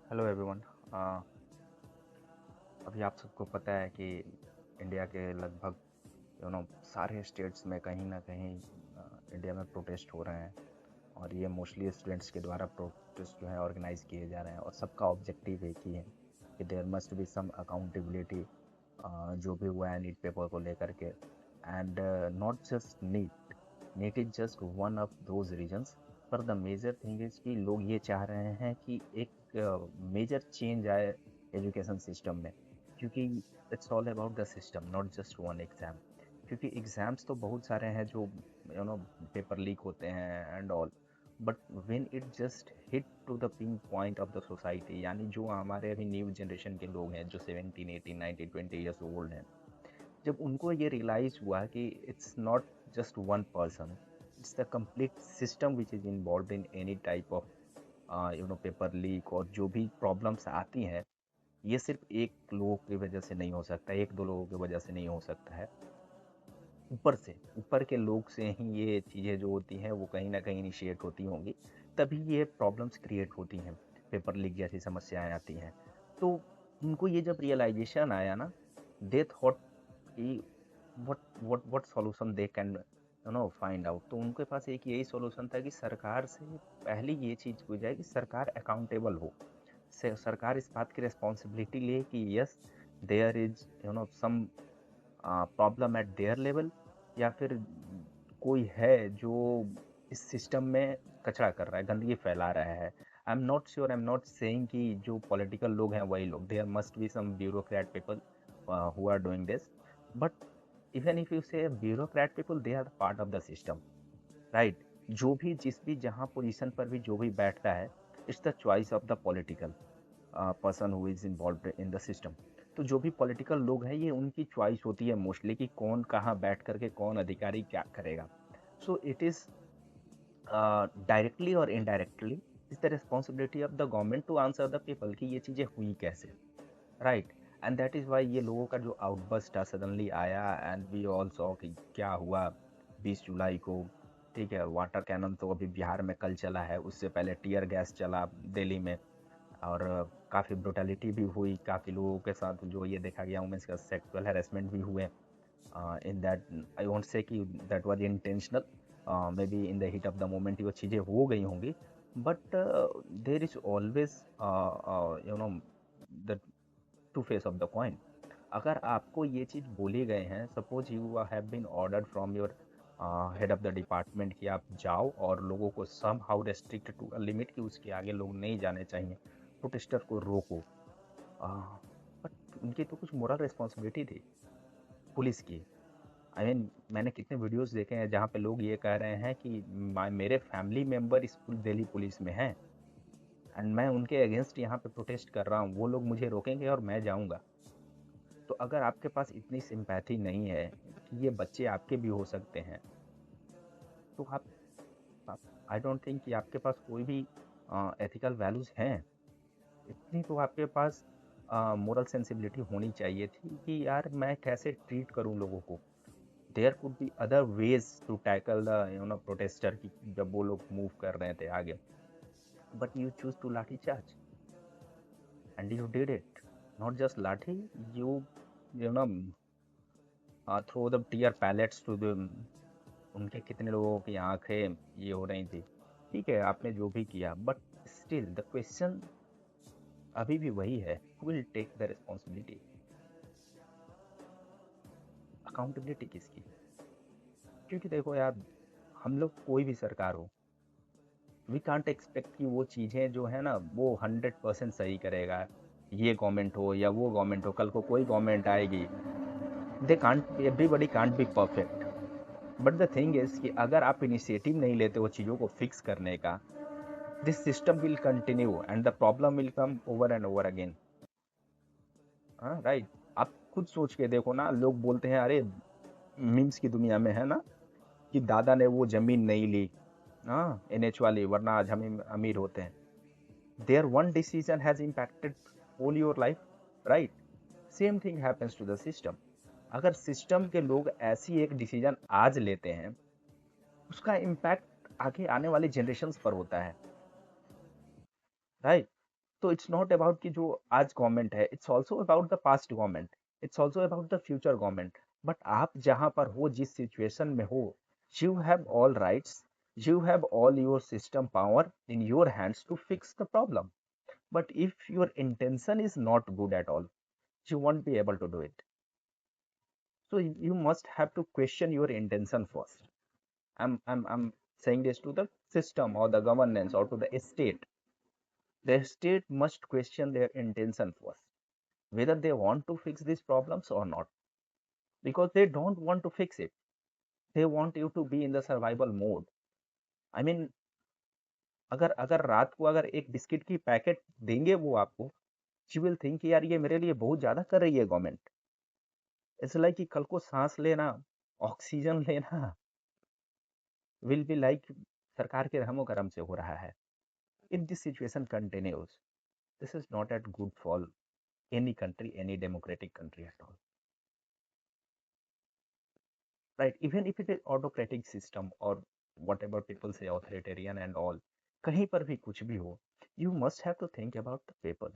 Hello everyone. अभी आप सबको पता है कि इंडिया के लगभग सारे स्टेट्स में कहीं ना कहीं इंडिया में प्रोटेस्ट हो रहे हैं। और ये मोस्टली स्टूडेंट्स के द्वारा प्रोटेस्ट जो है ऑर्गेनाइज किए जा रहे हैं, और सबका ऑब्जेक्टिव एक ही है कि there must be some accountability जो भी हुआ है नीट पेपर को लेकर के। And not just NEET is just one of those reasons. पर द मेजर थिंग इज कि लोग ये चाह रहे हैं कि एक मेजर चेंज आए एजुकेशन सिस्टम में, क्योंकि it's all about the system, not just one exam. क्योंकि एग्जाम्स तो बहुत सारे हैं जो नो पेपर लीक होते हैं and all, but when it just hit to the pink point of the society, यानी जो हमारे अभी न्यू जनरेशन के लोग हैं जो 17 18 19 20 ईयर्स ओल्ड हैं, जब उनको ये रियलाइज हुआ कि it's not just one person, it's the complete system which is involve in any type of paper leak, और जो भी प्रॉब्लम्स आती हैं ये सिर्फ एक लोगों की वजह से नहीं हो सकता, एक दो लोगों की वजह से नहीं हो सकता है। ऊपर से, ऊपर के लोग से ही ये चीज़ें जो होती हैं वो कहीं ना कहीं इनिशिएट होती होंगी, तभी ये प्रॉब्लम्स क्रिएट होती हैं, पेपर लीक जैसी समस्याएं आती हैं। तो उनको ये जब रियलाइजेशन आया ना, दे थॉट कि what solution they can find out. तो उनके पास एक यही सॉल्यूशन था कि सरकार से पहले ये चीज़ हो जाए कि सरकार अकाउंटेबल हो, सरकार इस बात की रिस्पॉन्सिबिलिटी ले कि yes there is some problem at their level, या फिर कोई है जो इस सिस्टम में कचरा कर रहा है, गंदगी फैला रहा है। I am not sure, I am not saying कि जो पॉलिटिकल लोग हैं वही लोग, there must be some bureaucrat people who are doing this, but even if you say bureaucrat people, they are part of the system, right. जो भी जिस भी जहाँ पोजीशन पर भी जो भी बैठता है, it's the choice of the political person who is involve in the system. तो जो भी पॉलिटिकल लोग हैं ये उनकी चॉइस होती है मोस्टली कि कौन कहाँ बैठ करके कौन अधिकारी क्या करेगा। सो इट इज डायरेक्टली और indirectly is the responsibility of the government to answer the people कि ये चीज़ें हुई कैसे, right. And that is why ये लोगों का जो आउटबर्स्ट था सडनली आया, एंड वी ऑल सॉ कि क्या हुआ 20 जुलाई को। ठीक है, वाटर कैनन तो अभी बिहार में कल चला है, उससे पहले टीयर गैस चला दिल्ली में, और काफ़ी ब्रुटैलिटी भी हुई, काफ़ी लोगों के साथ जो ये देखा गया वुमेन्स का सेक्सुअल हैरेसमेंट भी हुए। In that I won't say कि that was intentional, maybe in the heat of the moment वो चीज़ें हो गई होंगी, but there is always the two face of the coin. अगर आपको ये चीज़ बोली गए हैं, suppose you have been ordered from your head of the department कि आप जाओ और लोगों को somehow restrict to a limit कि उसके आगे लोग नहीं जाने चाहिए, प्रोटेस्टर को रोको, बट उनकी तो कुछ मोरल रिस्पॉन्सिबिलिटी थी पुलिस की। आई मीन मैंने कितने वीडियोस देखे हैं जहाँ पे लोग ये कह रहे हैं कि मेरे फैमिली मेम्बर इस दिल्ली पुलिस में हैं, एंड मैं उनके अगेंस्ट यहाँ पे प्रोटेस्ट कर रहा हूँ, वो लोग मुझे रोकेंगे और मैं जाऊँगा। तो अगर आपके पास इतनी सिंपैथी नहीं है कि ये बच्चे आपके भी हो सकते हैं, तो आप आई डोंट थिंक कि आपके पास कोई भी एथिकल वैल्यूज़ हैं। इतनी तो आपके पास मोरल सेंसिबिलिटी होनी चाहिए थी कि यार मैं कैसे ट्रीट करूं लोगों को। There could be other ways to tackle the protester की जब वो लोग मूव कर रहे थे आगे, but you choose to lathi charge and you did it. Not just lathi, you you know throw the tear pellets to the, उनके कितने लोगों की आंखें ये हो रही थी। ठीक है, आपने जो भी किया, बट स्टिल द क्वेश्चन अभी भी वही है, who will take the responsibility, accountability किसकी। क्योंकि देखो यार, हम लोग कोई भी सरकार हो, वी कांट एक्सपेक्ट कि वो चीज़ें जो है ना वो 100% सही करेगा। ये गवर्नमेंट हो या वो गवर्नमेंट हो, कल को कोई गवर्नमेंट आएगी, they can't, everybody can't be perfect. But the thing is कि अगर आप इनिशिएटिव नहीं लेते वो चीज़ों को फिक्स करने का, this system will continue and the problem will come over and over again. हाँ राइट। आप खुद सोच के देखो ना, लोग बोलते हैं अरे मीम्स की दुनिया में है ना कि दादा ने वो जमीन नहीं ली, हाँ एनएच वाली, वरना आज हम अमीर होते हैं। There one decision has impacted whole your life, right. Same thing happens to the system. अगर सिस्टम के लोग ऐसी एक डिसीजन आज लेते हैं, उसका इम्पैक्ट आगे आने वाली जनरेशन पर होता है, राइट। तो इट्स नॉट अबाउट कि जो आज गवर्नमेंट है, it's also about the past government, it's also about the future government. But आप जहां पर हो, जिस सिचुएशन में हो, you have all rights, you have all your system power in your hands to fix the problem. But if your intention is not good at all, you won't be able to do it. So you must have to question your intention first. I'm saying this to the system or the governance or to the state. The state must question their intention first, whether they want to fix these problems or not, because they don't want to fix it. They want you to be in the survival mode. I mean, अगर अगर रात को अगर एक biscuit की packet देंगे वो आपको, यू विल थिंक यार ये मेरे लिए बहुत ज्यादा कर रही है गवर्नमेंट। इट्स लाइक कि कल को सांस लेना, ऑक्सीजन लेना विल बी लाइक सरकार के रहमो करम से हो रहा है। If this situation continues, this is not at good for any country, any democratic country at all, right? Even if it is autocratic system or whatever people say authoritarian and all, कहीं पर भी कुछ भी हो, you must have to think about the people.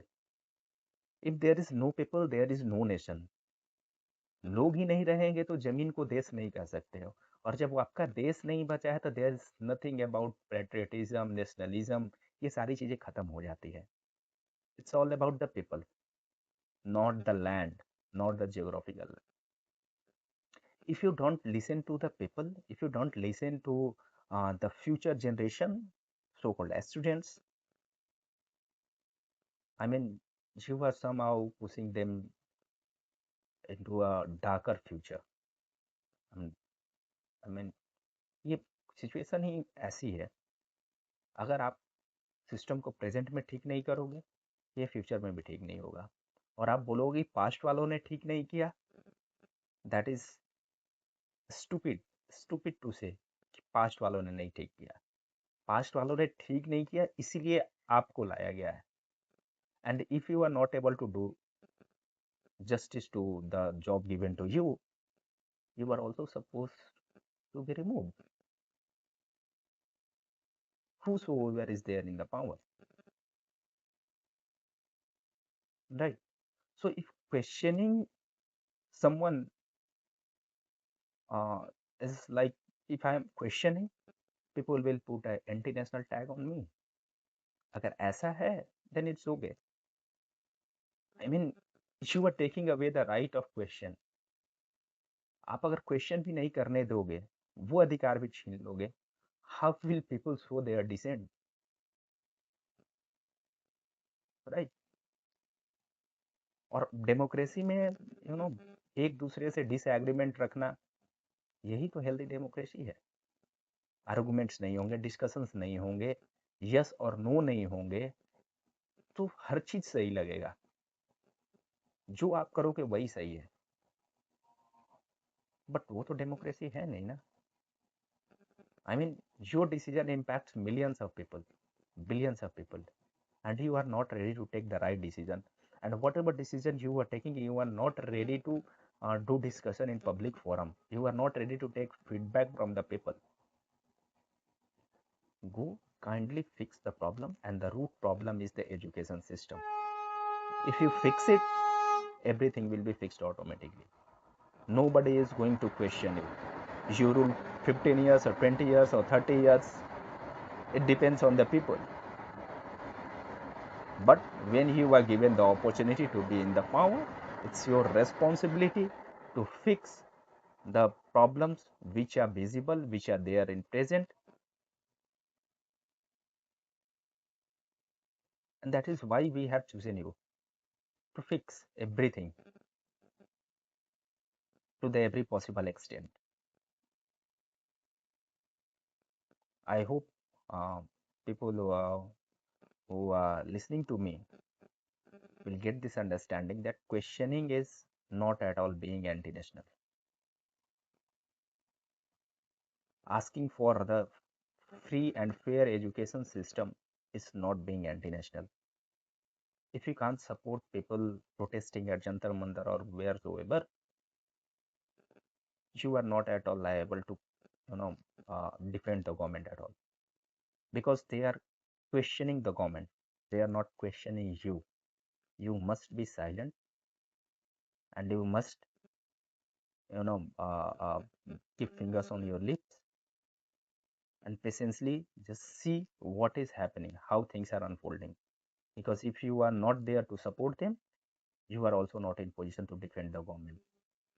If there is no people, there is no nation. लोग ही नहीं रहेंगे तो जमीन को देश नहीं कह सकते हो। और जब वो आपका देश नहीं बचा है तो there is nothing about patriotism, nationalism, ये सारी चीजें खत्म हो जाती है। It's all about the people, not the land, not the geographical. if you don't listen to the people, if you don't listen to the future generation, so called as students, I mean, you are somehow pushing them into a darker future. I mean, ये situation ही ऐसी है। अगर आप system को present में ठीक नहीं करोगे, ये फ्यूचर में भी ठीक नहीं होगा। और आप बोलोगे पास्ट वालों ने ठीक नहीं किया, that is stupid, stupid to say कि पास्ट वालों ने नहीं ठीक किया। पास्ट वालों ने ठीक नहीं किया, इसीलिए आपको लाया गया है। And if you are not able to do justice to the job given to you are also suppose to be removed, whosoever is there in the power, right? So if questioning someone uh, is like, if I am questioning, people will put an anti-national tag on me. अगर ऐसा है, then it's okay. I mean, you are taking away the right of question. आप अगर question भी नहीं करने दोगे, वो अधिकार भी छीन लोगे, how will people show their dissent, right? और डेमोक्रेसी में एक दूसरे से डिसएग्रीमेंट रखना, यही तो हेल्दी डेमोक्रेसी है। आर्गुमेंट्स नहीं होंगे, डिस्कशंस नहीं होंगे, यस और नो नहीं होंगे, तो हर चीज सही लगेगा। जो आप करोगे वही सही है, बट वो तो डेमोक्रेसी है नहीं ना। I mean, your decision impacts millions of people, billions of people, and you are not ready to take the right decision. And whatever decision you are taking, you are not ready to do discussion in public forum, you are not ready to take feedback from the people. Go kindly fix the problem, and the root problem is the education system. If you fix it, everything will be fixed automatically. Nobody is going to question you. You rule 15 years or 20 years or 30 years, it depends on the people. But when you are given the opportunity to be in the power, it's your responsibility to fix the problems which are visible, which are there in present. And that is why we have chosen you, to fix everything to the every possible extent. I hope people who are listening to me will get this understanding that questioning is not at all being anti-national. Asking for the free and fair education system is not being anti-national. If you can't support people protesting at Jantar Mandar or wheresoever, you are not at all liable to, defend the government at all, because they are questioning the government. They are not questioning you. You must be silent, and you must, you know, keep fingers on your lips and patiently just see what is happening, how things are unfolding. Because if you are not there to support them, you are also not in position to defend the government.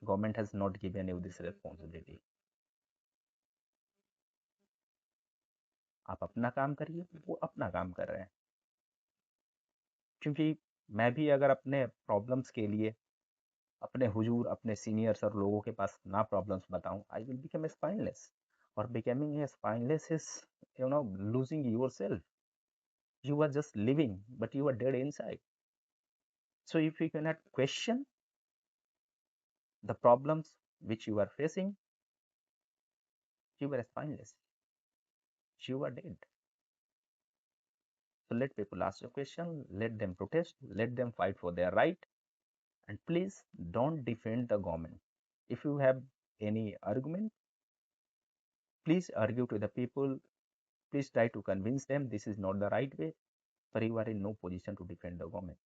Government has not given you this responsibility. आप अपना काम करिए, वो अपना काम कर रहे हैं। क्योंकि मैं भी अगर अपने प्रॉब्लम्स के लिए अपने हुजूर, अपने सीनियर्स और लोगों के पास ना प्रॉब्लम्स बताऊं, आई विल बिकम स्पाइनलेस। और becoming a spineless is, you know, losing yourself. You are just living, but you are dead inside. So if you cannot question the problems which you are facing, you are spineless. You are dead. So let people ask a question, let them protest, let them fight for their right, and please don't defend the government. If you have any argument, please argue to the people. Please try to convince them this is not the right way, but you are in no position to defend the government.